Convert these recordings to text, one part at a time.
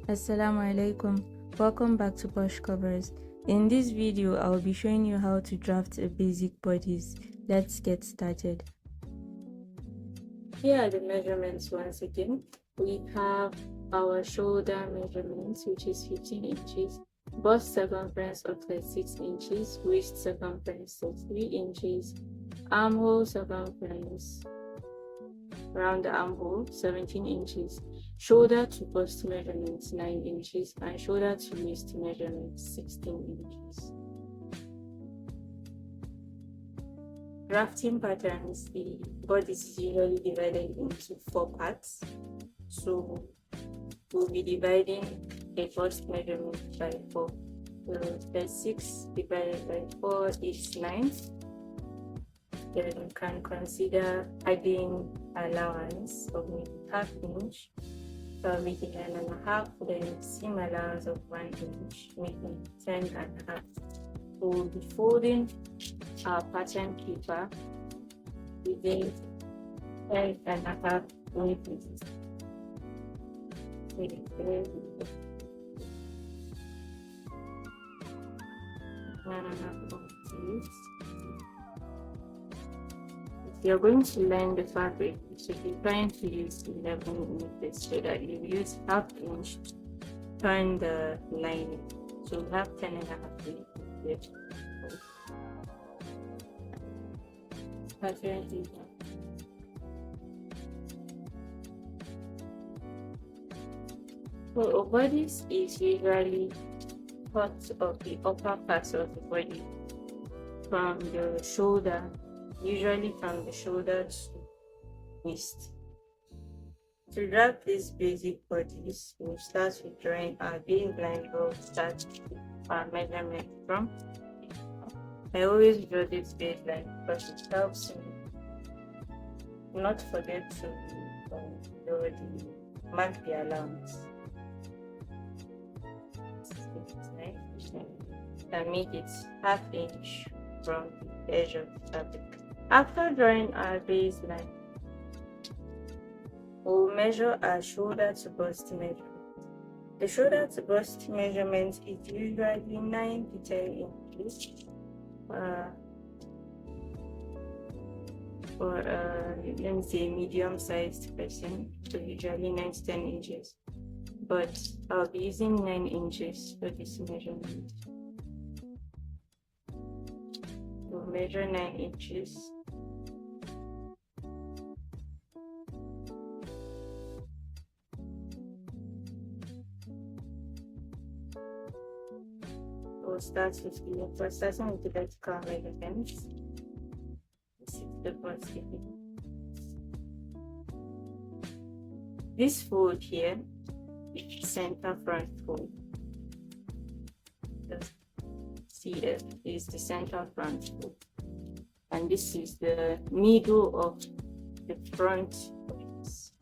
Assalamu alaikum. Welcome back to Posh Covers. In this video, I will be showing you how to draft a basic bodice. Let's get started. Here are the measurements once again. We have our shoulder measurements, which is 15 inches, bust circumference of 36 inches, waist circumference of 3 inches, armhole circumference around the armhole 17 inches, shoulder to bust measurements 9 inches, and shoulder to waist measurements 16 inches. Drafting patterns: the bodice is usually divided into 4 parts. So we'll be dividing the first measurement by 4. So 36 divided by 4 is 9. Then you can consider adding allowance of maybe half inch, so making 9.5, then seam allowance of 1 inch, making 10.5. So we'll be folding our pattern paper within 10.5 inches. You're going to line the fabric, so you're trying to use 11 meters so that you use half inch to turn the lining. So we have 10.5 meters. So a bodice is usually part of the upper part of the body, from the shoulder, usually from the shoulder to waist. To draft this basic bodice, we'll start with drawing our baseline. We'll start our measurement from. I always draw this baseline because it helps me not forget to mark the allowance. And make it half inch from the edge of the fabric. After drawing our baseline, we'll measure our shoulder to bust measurement. The shoulder to bust measurement is usually 9 to 10 inches. For let me say medium-sized person, so usually 9 to 10 inches. But I'll be using 9 inches for this measurement. We'll measure 9 inches. We'll start with starting with the vertical measurements. This is the first thing. This fold here is center front fold. CF is the center front fold, and this is the middle of the front piece.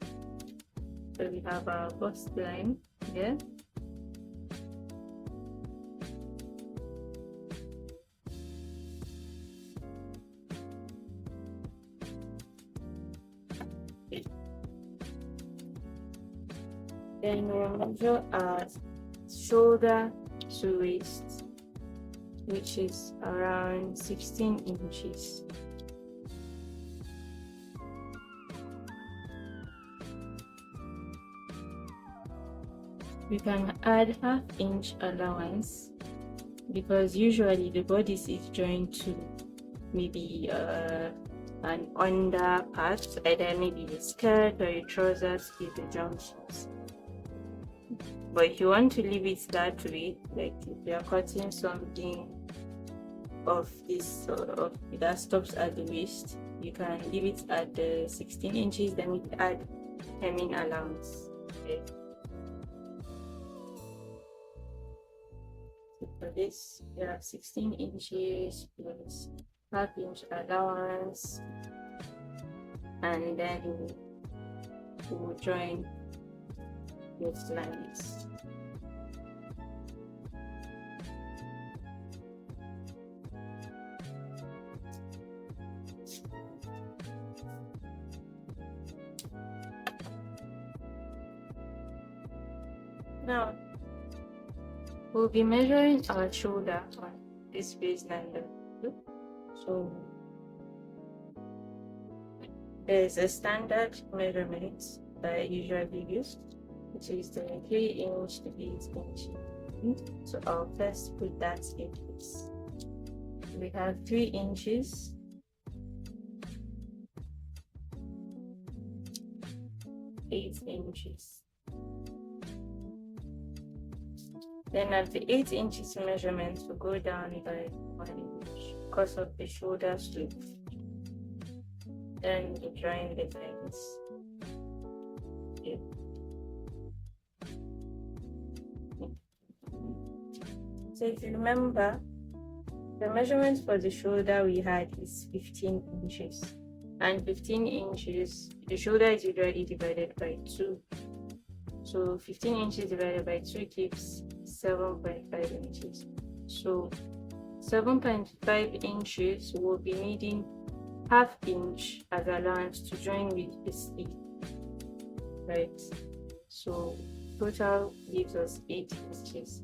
So we have our bust line here. Then we'll measure our shoulder to waist, which is around 16 inches. We can add half inch allowance because usually the bodice is joined to maybe an under part, either maybe a skirt or a trousers with the junctions. But if you want to leave it that way, like if you are cutting something of this that stops at the waist, you can leave it at the 16 inches, then we add hemming allowance. Okay. So for this, we have 16 inches plus half inch allowance, and then we will join both lines. Now we'll be measuring our shoulder on this baseline level. So there's a standard measurement that I usually use, which is the 3" to 8" So I'll first put that in place. We have 3 inches, 8 inches. Then at the 8 inches measurement, we'll go down by 1 inch because of the shoulder slope. Then you join the lines. Yeah. So if you remember, the measurement for the shoulder we had is 15 inches. And 15 inches, the shoulder is usually divided by 2. So 15 inches divided by 2 gives 7.5 inches. So 7.5 inches, we'll be needing ½ inch as allowance to join with the sleeve, right? So total gives us 8 inches.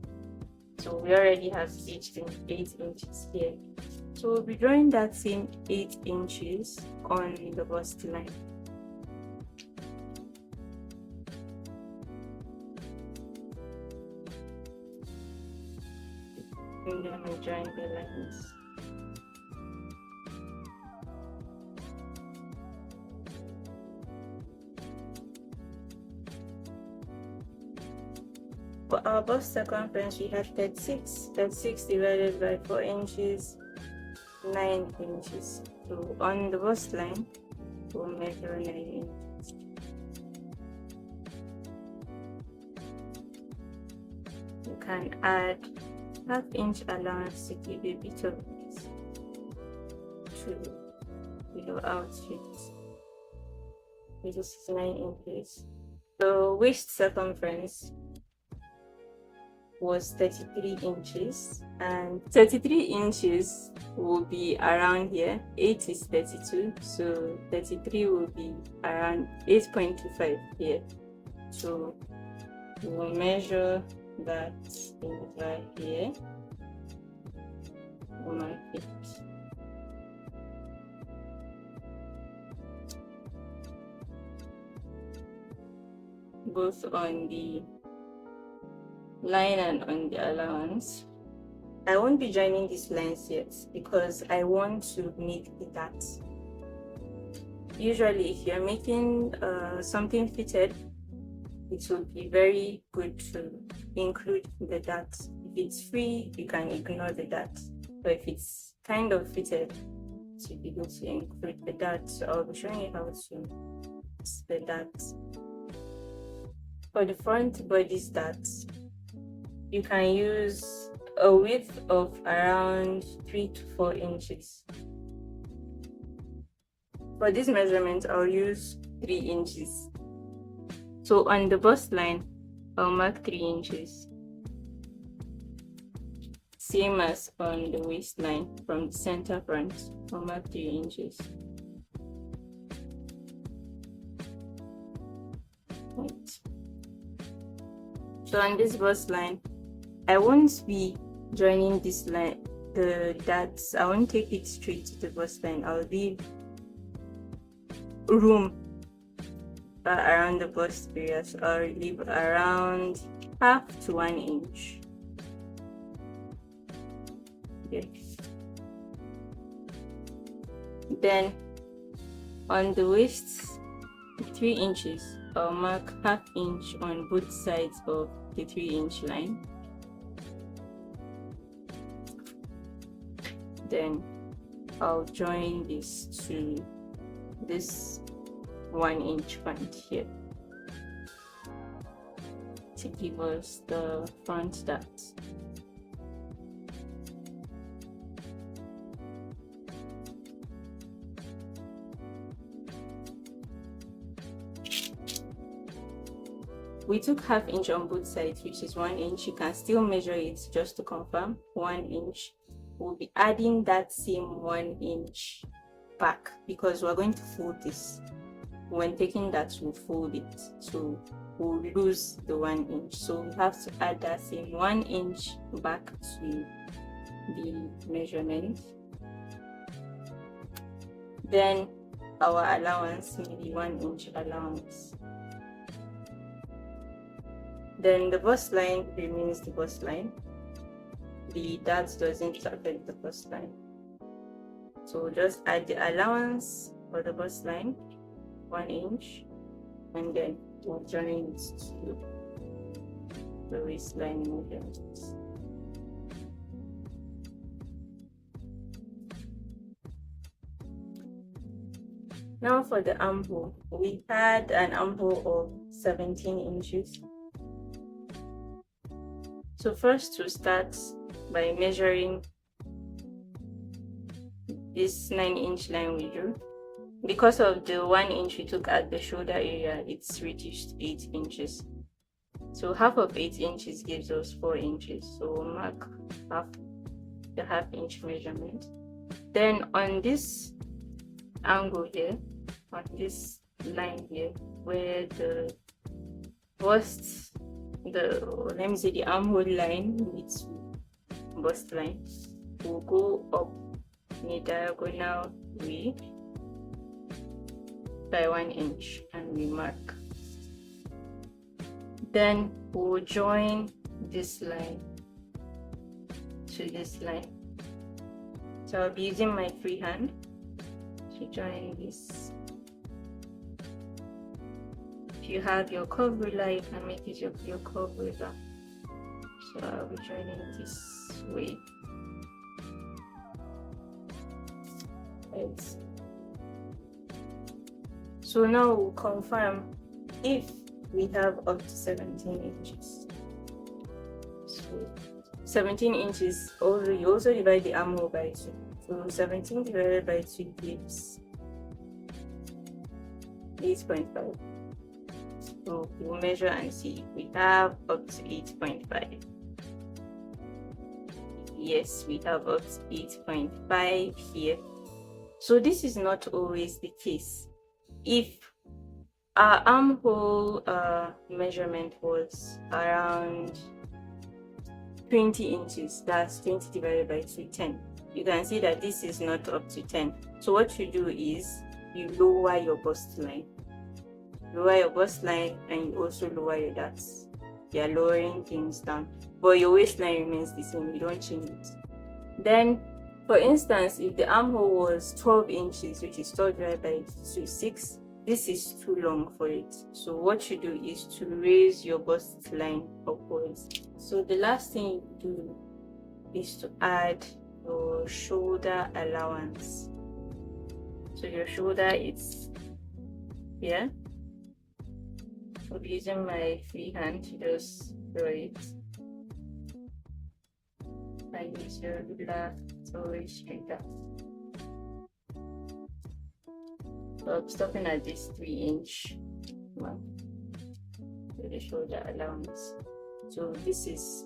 So we already have 8 inches here. So we'll be drawing that same 8 inches on the bust line. And then we join the lines. For our bust circumference, we have 36. 36 divided by 4 inches, 9 inches. So on the bust line, we'll measure 9 inches. You can add ½ inch allowance to give a bit of this to your outfit. This is 9 inches. The waist circumference was 33 inches, and 33 inches will be around here. 8 is 32, so 33 will be around 8.25 here. So we'll measure that over here. We'll mark it. Both on the line and on the allowance. I won't be joining these lines yet because I want to make the dart. Usually if you're making something fitted, it would be very good to include the dart. If it's free, you can ignore the dart, but if it's kind of fitted, it would be good to include the dart. So I'll be showing you how to use the dart. For the front bodice dart, you can use a width of around 3 to 4 inches. For this measurement, I'll use 3 inches. So on the bust line, I'll mark 3 inches. Same as on the waistline, from the center front, I'll mark 3 inches. Right. So on this bust line, I won't be joining this line, the darts. I won't take it straight to the bust line. I'll leave room around the bust area, so I'll leave around ½ to 1 inch. Okay. Then on the waist, 3 inches, I'll mark ½ inch on both sides of the 3-inch line. Then I'll join this to this 1-inch band here to give us the front dart. We took ½ inch on both sides, which is 1 inch. You can still measure it just to confirm. 1 inch. We'll be adding that same 1 inch back because we're going to fold this. When taking that, we'll fold it. So we'll lose the 1 inch. So we have to add that same 1 inch back to the measurement. Then our allowance, maybe 1 inch allowance. Then the bust line remains the bust line. The dart doesn't affect the bust line. So just add the allowance for the bust line, 1 inch, and then we'll join it to the waistline measurements. Now for the armhole, we had an armhole of 17 inches. So first to start by measuring this 9-inch line we drew. Because of the 1 inch we took at the shoulder area, it's reduced 8 inches. So half of 8 inches gives us 4 inches. So we'll mark the half-inch measurement. Then on this angle here, on this line here, where the bust, let me say the armhole line meets bust line, will go up in a diagonal way by 1 inch, and we mark. Then we'll join this line to this line. So I'll be using my free hand to join this. If you have your curve ruler, you can make use of your curve ruler. So I'll be joining this way. Right. So now we'll confirm if we have up to 17 inches. So 17 inches, you also divide the armhole by 2. So 17 divided by 2 gives 8.5. So we'll measure and see if we have up to 8.5. Yes, we have up to 8.5 here. So this is not always the case. If our armhole measurement was around 20 inches, that's 20 divided by 2, 10. You can see that this is not up to 10. So what you do is you lower your bust line. Lower your bust line, and you also lower your darts. You are lowering things down, but your waistline remains the same. You don't change it. Then, for instance, if the armhole was 12 inches, which is 12 divided by 2, 6, this is too long for it. So what you do is to raise your bust line upwards. So the last thing you do is to add your shoulder allowance. So your shoulder is here. I'll be using my free hand to just draw it. And use your ruler to always straighten. So I'm stopping at this 3-inch mark with the shoulder allowance. So this is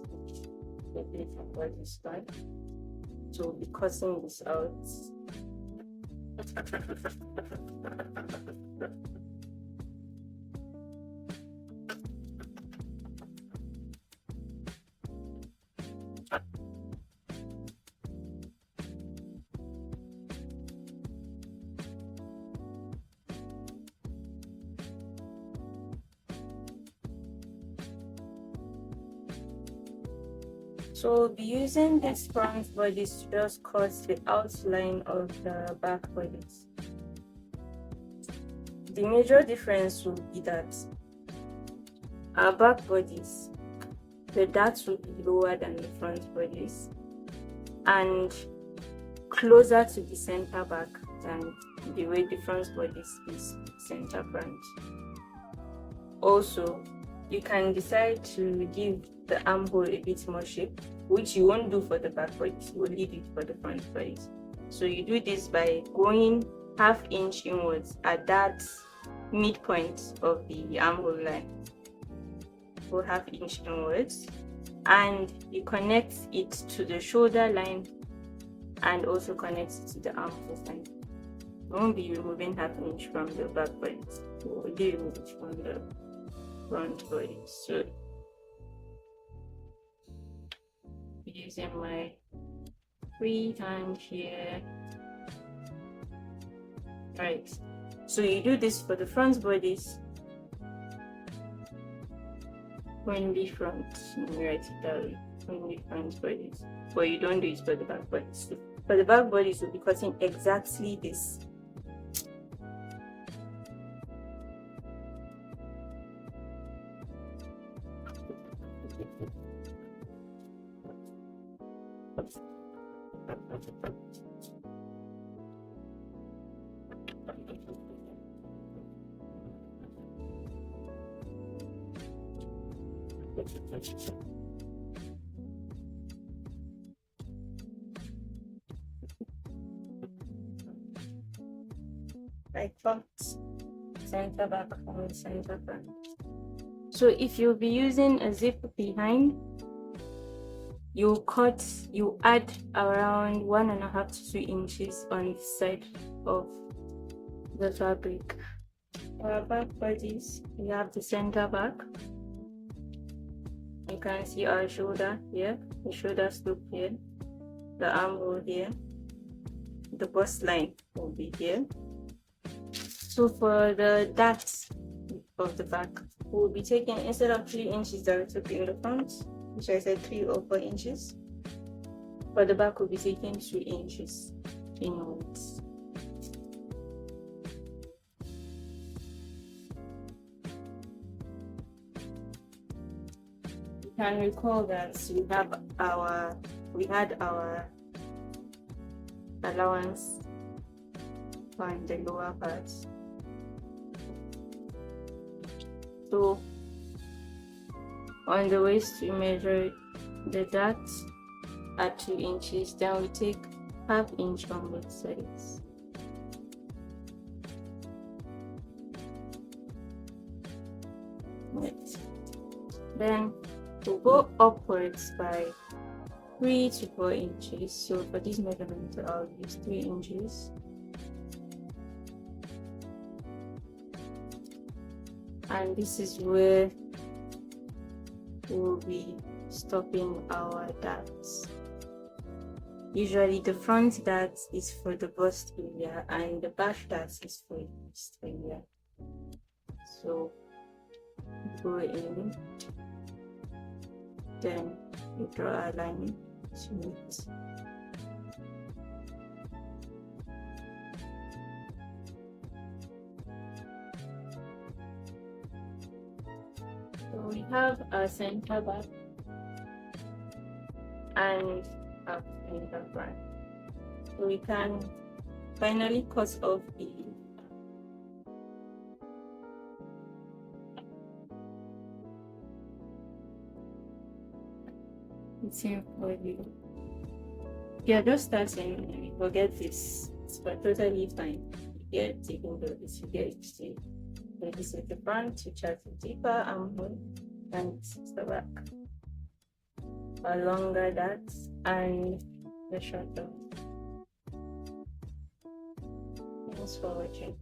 the place where you start. So we'll be cutting this out. So we'll be using this front bodice to just cut the outline of the back bodice. The major difference will be that our back bodice, the darts will be lower than the front bodice and closer to the center back than the way the front bodice is center front. Also, you can decide to give the armhole a bit more shape, which you won't do for the back bodice, you will leave it for the front bodice. So you do this by going ½ inch inwards at that midpoint of the armhole line. Go ½ inch inwards, and you connect it to the shoulder line and also connect it to the armhole line. You won't be removing ½ inch from the back bodice, you will only remove it from the front body. So using my free hand here. Right, so you do this for the front bodies, only front, right, that way, only front bodies, but you don't do it for the back bodies. So for the back bodies, we'll be cutting exactly this. Like front, center back, and center front. So if you'll be using a zip behind, you add around 1.5 to 2 inches on the side of the fabric. Our back bodies, we have the center back. You can see our shoulder here, the shoulder slope here, the armhole here, the bust line will be here. So for the darts of the back, we'll be taking, instead of 3 inches that we took in the front, which I said 3 or 4 inches, for the back we'll be taking 2 inches in width. You can recall that we had our allowance on the lower parts. So on the waist, we measure the dart at 2 inches, then we take 1/2 inch on both sides. Right. Then we'll go upwards by 3 to 4 inches. So for this measurement, I'll use 3 inches. And this is where we'll be stopping our darts. Usually the front dart is for the bust area and the back dart is for the waist area. So go in, then you draw a line to meet. So we have our center back and our center front. So we can finally cut off the here for you. Yeah, just starting and you forget this. It's totally fine. You get taking this, you get it. This is the front, which has a deeper armhole, and this is the back. A longer dart and the shorter. Thanks for watching.